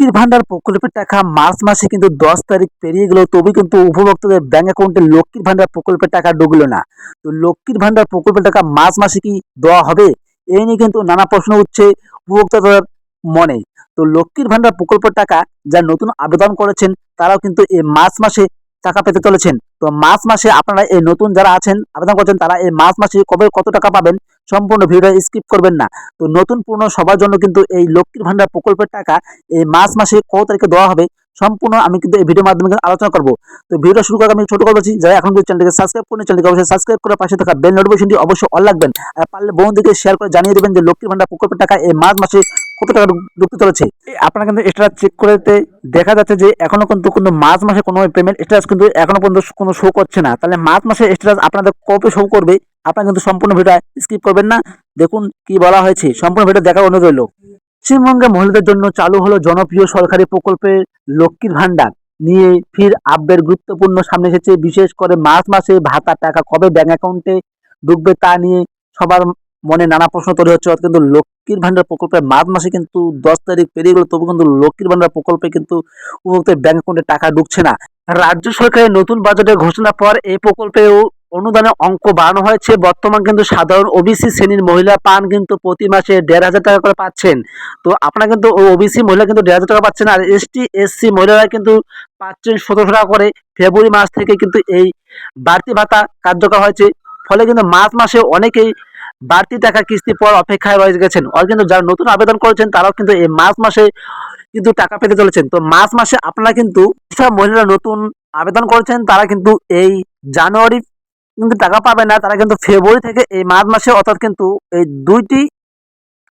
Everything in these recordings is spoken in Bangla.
লক্ষ্মীর ভান্ডার প্রকল্পের টাকা মার্চ মাসে কিন্তু 10 তারিখ পেরিয়ে গেল, তবে কিন্তু উপভোক্তাদের ব্যাংক অ্যাকাউন্টে লক্ষ্মীর ভান্ডার প্রকল্পের টাকা ঢুকলো না। তো লক্ষ্মীর ভান্ডার প্রকল্পের টাকা মার্চ মাসে কি দেওয়া হবে, এই নিয়ে কিন্তু নানা প্রশ্ন উঠছে উপভোক্তাদের মনে। তো লক্ষ্মীর ভান্ডার প্রকল্পের টাকা যারা নতুন আবেদন করেছেন তারাও কিন্তু এই মার্চ মাসে টাকা পেতে চলেছেন। তো মার্চ মাসে আপনারা এই নতুন যারা আছেন আবেদন করছেন তারা এই মার্চ মাসে কবে কত টাকা পাবেন, সম্পূর্ণ ভিডিও স্কিপ করবেন না। তো নতুন পুরনো সবার জন্য কিন্তু এই লক্ষ্মীর ভান্ডার প্রকল্পের টাকা এই মার্চ মাসে কত তারিখে দেওয়া হবে সম্পূর্ণ আমি কিন্তু এই ভিডিওর মাধ্যমে আলোচনা করব। তো ভিডিও শুরু করার আমি ছোট করে বলছি, যারা এখন চ্যানেলটিকে সাবস্ক্রাইব করেন চ্যানেলটিকে অবশ্যই সাবস্ক্রাইব করে পাশে থাকা বেল নোটিফিকেশনটি অবশ্যই অল রাখবেন। আর পারলে বন্ধুদেরকে শেয়ার করে জানিয়ে দেবেন যে লক্ষ্মীর ভান্ডার প্রকল্পের টাকা এই মার্চ মাসে কত টাকা ঢুকতে চলেছে। আপনারা কিন্তু এটা চেক করতে দেখা যাচ্ছে যে এখনো কিন্তু মার্চ মাসে কোনো পেমেন্ট স্ট্যাটাস কিন্তু এখনো পর্যন্ত কোনো শো করছে না। তাহলে মার্চ মাসে স্ট্যাটাস আপনাদের কবে শো করবে, আপনারা কিন্তু সম্পূর্ণ ভিডিও স্কিপ করবেন না। দেখুন কি বলা হয়েছে, সম্পূর্ণ ভিডিও দেখার অনুরোধ রইল। পশ্চিমবঙ্গে মহিলাদের জন্য চালু হলো জনপ্রিয় সরকারি প্রকল্পে লক্ষ্মীর ভান্ডার নিয়ে ফির আপডেট গুরুত্বপূর্ণ সামনে এসেছে। বিশেষ করে মার্চ মাসে ভাতার টাকা কবে ব্যাংক অ্যাকাউন্টে ঢুকবে তা নিয়ে সবার মনে নানা প্রশ্ন তৈরি হচ্ছে। কিন্তু লক্ষ্মীর ভান্ডার প্রকল্পে মার্চ মাসে কিন্তু 10 তারিখ পেরিয়ে গেল, তবু কিন্তু লক্ষ্মীর ভান্ডার প্রকল্পে কিন্তু উপভোক্তার ব্যাংক অ্যাকাউন্টে টাকা ঢুকছে না। রাজ্য সরকারের নতুন বাজেটের ঘোষণার পর এই প্রকল্পেও অনুদানের অঙ্ক বাড়ানো হয়েছে। বর্তমান কিন্তু সাধারণ ওবিসি শ্রেণীর মহিলা পান কিন্তু প্রতি মাসে 1,500 টাকা করে পাচ্ছেন। তো আপনারা কিন্তু ওবিসি মহিলা কিন্তু 1,500 টাকা পাচ্ছেন, আর এসটি এসসি মহিলারা কিন্তু পাচ্ছেন 1,700 টাকা করে। ফেব্রুয়ারি মাস থেকে কিন্তু এই বাড়তি ভাতা কার্যকর হয়েছে। ফলে কিন্তু মার্চ মাসে অনেকেই বাড়তি টাকা কিস্তি পর অপেক্ষায় রয়ে গেছেন। আর কিন্তু যারা নতুন আবেদন করেছেন তারাও কিন্তু এই মার্চ মাসে কিন্তু টাকা পেতে চলেছেন। তো মার্চ মাসে আপনারা কিন্তু যেসব মহিলারা নতুন আবেদন করেছেন তারা কিন্তু এই জানুয়ারি কিন্তু টাকা পাবে না, তারা কিন্তু ফেব্রুয়ারি থেকে এই মার্চ মাসে অর্থাৎ কিন্তু এই দুইটি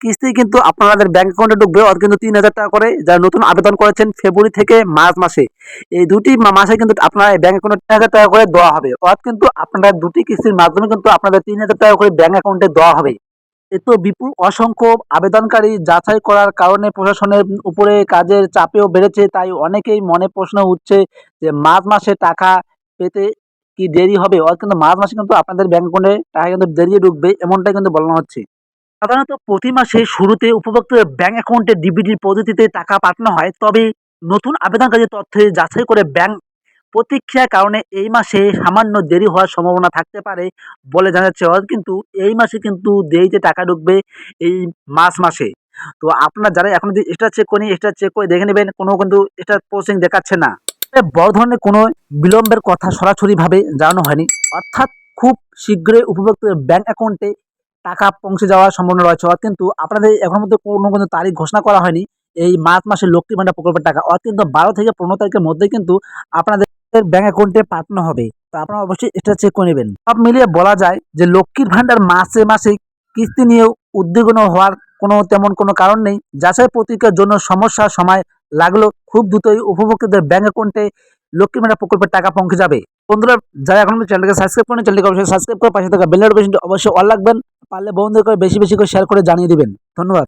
কিস্তি কিন্তু আপনাদের ব্যাংক অ্যাকাউন্টে ঢুকবে। অর্থাৎ কিন্তু 3,000 টাকা করে যারা নতুন আবেদন করেছেন ফেব্রুয়ারি থেকে মার্চ মাসে, এই দুটি মাসে কিন্তু আপনার ব্যাংক অ্যাকাউন্টে 3,000 টাকা করে দেওয়া হবে। অর্থাৎ কিন্তু আপনারা দুটি কিস্তির মাধ্যমে কিন্তু আপনাদের 3,000 টাকা করে ব্যাংক অ্যাকাউন্টে দেওয়া হবে। এ তো বিপুল অসংখ্য আবেদনকারী যাচাই করার কারণে প্রশাসনের উপরে কাজের চাপেও বেড়েছে। তাই অনেকেই মনে প্রশ্ন উঠছে যে মার্চ মাসে টাকা পেতে কি দেরি হবে। অর্থাৎ কিন্তু মার্চ মাসে কিন্তু আপনাদের ব্যাংক অ্যাকাউন্টে টাকা কিন্তু দেরিয়ে ঢুকবে, এমনটাই কিন্তু বলানো হচ্ছে। সাধারণত প্রতি মাসে শুরুতে উপভোক্তার ব্যাংক অ্যাকাউন্টে ডিবিটি পদ্ধতিতে টাকা পাঠানো হয়। তবে নতুন আবেদনকারীর তথ্য যাচাই করে ব্যাংক প্রতীক্ষার কারণে এই মাসে সামান্য দেরি হওয়ার সম্ভাবনা থাকতে পারে বলে জানা যাচ্ছে। অর্থাৎ কিন্তু এই মাসে কিন্তু দেরিতে টাকা ঢুকবে এই মার্চ মাসে। তো আপনারা যারা এখন যদি স্ট্যাটাস চেক করেনি স্ট্যাটাস চেক করে দেখে নেবেন, কোনো কিন্তু স্ট্যাটাস প্রসেসিং দেখাচ্ছে না। বড় ধরনের কোনো বিলম্বের কথা সরাসরিভাবে জানানো হয়নি। অর্থাৎ খুব শীঘ্রই উপভোক্তাদের ব্যাংক অ্যাকাউন্টে টাকা পৌঁছে যাওয়ার সম্ভাবনা রয়েছে। অর্থাৎ কিন্তু আপনাদের এখনো মধ্যে কোনো কিন্তু তারিখ ঘোষণা করা হয়নি এই মার্চ মাসে লক্ষ্মীর ভান্ডার প্রকল্পের টাকা। অর্থাৎ কিন্তু 12 থেকে 15 তারিখের মধ্যে কিন্তু আপনাদের ব্যাংক অ্যাকাউন্টে পাঠানো হবে। তো আপনারা অবশ্যই এটা চেক করে নেবেন। সব মিলিয়ে বলা যায় যে লক্ষ্মীর ভান্ডার মাসে মাসে কিস্তি নিয়ে উদ্বিগ্ন হওয়ার তেমন কোনো কারণ নেই। যাচাই প্রক্রিয়ার জন্য সমস্যার সময় লাগলেও খুব দ্রুতই উপভোক্তাদের ব্যাংক অ্যাকাউন্টে লক্ষ্মীর ভান্ডার প্রকল্পের টাকা পৌঁছে যাবে। বন্ধুরা যারা এখন চ্যানেলকে সাবস্ক্রাইব করেন চ্যানেলকে অবশ্যই সাবস্ক্রাইব করে পাশে থাকা বেল নোটিফিকেশনটি অবশ্যই অল রাখবেন। পারলে বন্ধুদের করে বেশি বেশি করে শেয়ার করে জানিয়ে দিবেন। ধন্যবাদ।